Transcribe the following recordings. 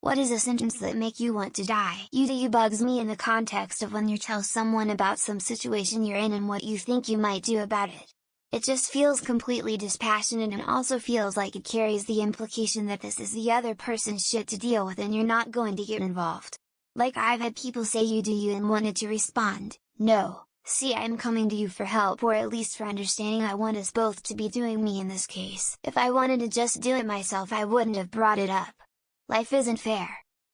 What is a sentence that make you want to die? You bugs me in the context of when you tell someone about some situation you're in and what you think you might do about it. It just feels completely dispassionate and also feels like it carries the implication that this is the other person's shit to deal with and you're not going to get involved. Like I've had people say you do you and wanted to respond, no, see I'm coming to you for help or at least for understanding. I want us both to be doing me in this case. If I wanted to just do it myself I wouldn't have brought it up. Life isn't fair.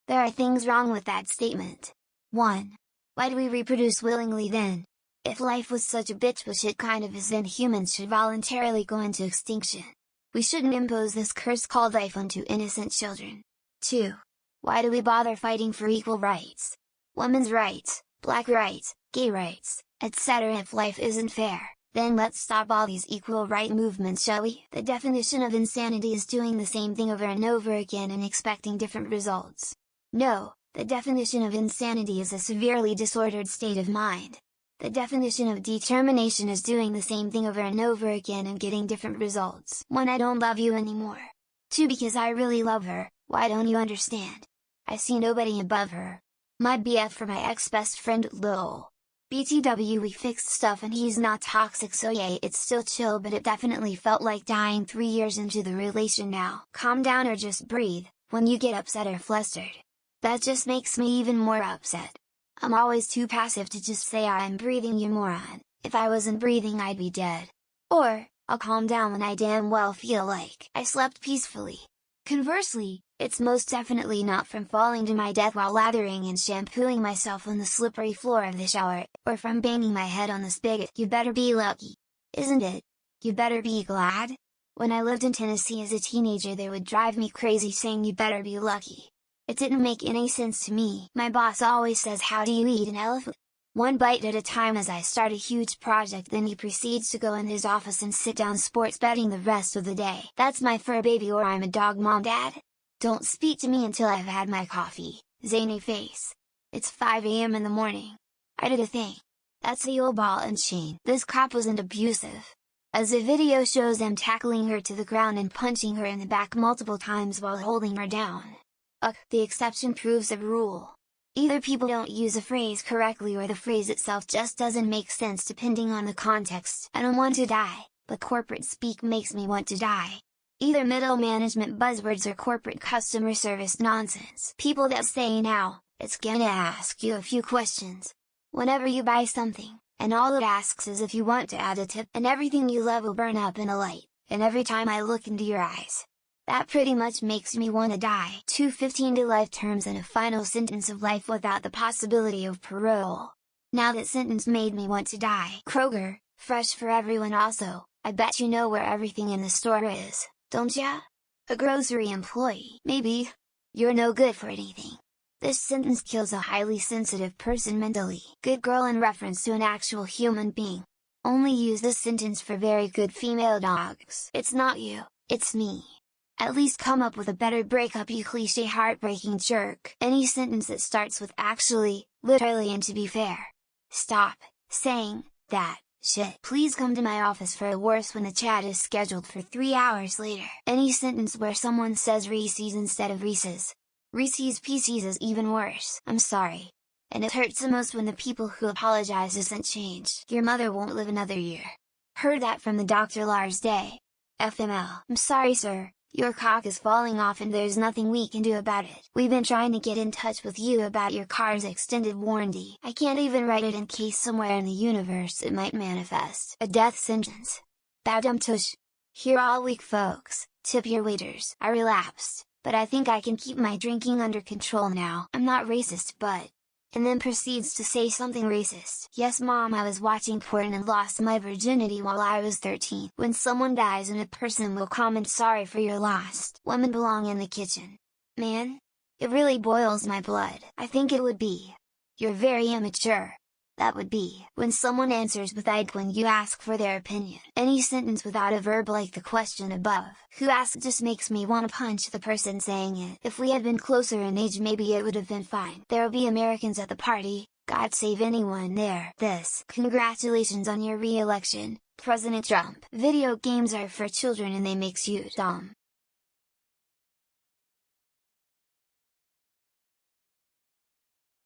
There are things wrong with that statement. 1. Why do we reproduce willingly then? If life was such a bitch, which it kind of is, then humans should voluntarily go into extinction. We shouldn't impose this curse called life onto innocent children. 2. Why do we bother fighting for equal rights? Women's rights, black rights, gay rights, etc. If life isn't fair, then let's stop all these equal right movements, shall we? The definition of insanity is doing the same thing over and over again and expecting different results. No, the definition of insanity is a severely disordered state of mind. The definition of determination is doing the same thing over and over again and getting different results. 1. I don't love you anymore. 2. Because I really love her, why don't you understand? I see nobody above her. My BF for my ex-best friend, lol. BTW, we fixed stuff and he's not toxic, so yay, it's still chill, but it definitely felt like dying 3 years into the relation now. Calm down or just breathe, when you get upset or flustered. That just makes me even more upset. I'm always too passive to just say I'm breathing, you moron. If I wasn't breathing I'd be dead. Or, I'll calm down when I damn well feel like I slept peacefully. Conversely, it's most definitely not from falling to my death while lathering and shampooing myself on the slippery floor of the shower, or from banging my head on the spigot. You better be lucky. Isn't it? You better be glad? When I lived in Tennessee as a teenager they would drive me crazy saying you better be lucky. It didn't make any sense to me. My boss always says, how do you eat an elephant? One bite at a time as I start a huge project, then he proceeds to go in his office and sit down sports betting the rest of the day. That's my fur baby, or I'm a dog, mom, dad. Don't speak to me until I've had my coffee, zany face. It's 5 AM in the morning. I did a thing. That's the old ball and chain. This cop wasn't abusive. As the video shows, I'm tackling her to the ground and punching her in the back multiple times while holding her down. The exception proves the rule. Either people don't use a phrase correctly or the phrase itself just doesn't make sense depending on the context. I don't want to die, but corporate speak makes me want to die. Either middle management buzzwords or corporate customer service nonsense. People that say now, it's gonna ask you a few questions. Whenever you buy something, and all it asks is if you want to add a tip, and everything you love will burn up in a light, and every time I look into your eyes. That pretty much makes me wanna die. 215 to life terms and a final sentence of life without the possibility of parole. Now that sentence made me want to die. Kroger, fresh for everyone also, I bet you know where everything in the store is, don't ya? A grocery employee, maybe? You're no good for anything. This sentence kills a highly sensitive person mentally. Good girl in reference to an actual human being. Only use this sentence for very good female dogs. It's not you, it's me. At least come up with a better breakup, you cliche heartbreaking jerk. Any sentence that starts with actually, literally, and to be fair. Stop saying that shit. Please come to my office for a worse when the chat is scheduled for 3 hours later. Any sentence where someone says Reese's instead of Reese's. Reese's Pieces is even worse. I'm sorry. And it hurts the most when the people who apologize isn't changed. Your mother won't live another year. Heard that from the Dr. Lars Day. FML. I'm sorry, sir. Your cock is falling off and there's nothing we can do about it. We've been trying to get in touch with you about your car's extended warranty. I can't even write it in case somewhere in the universe it might manifest. A death sentence. Badum tush. Here all week, folks. Tip your waiters. I relapsed, but I think I can keep my drinking under control now. I'm not racist, but... And then proceeds to say something racist. Yes mom, I was watching porn and lost my virginity while I was 13. When someone dies and a person will comment sorry for your loss, women belong in the kitchen. Man? It really boils my blood. I think it would be. You're very immature. That would be when someone answers with I'd when you ask for their opinion. Any sentence without a verb like the question above, who asked, just makes me want to punch the person saying it. If we had been closer in age maybe it would have been fine. There'll be Americans at the party, God save anyone there. Congratulations on your re-election, President Trump. Video games are for children and they makes you dumb.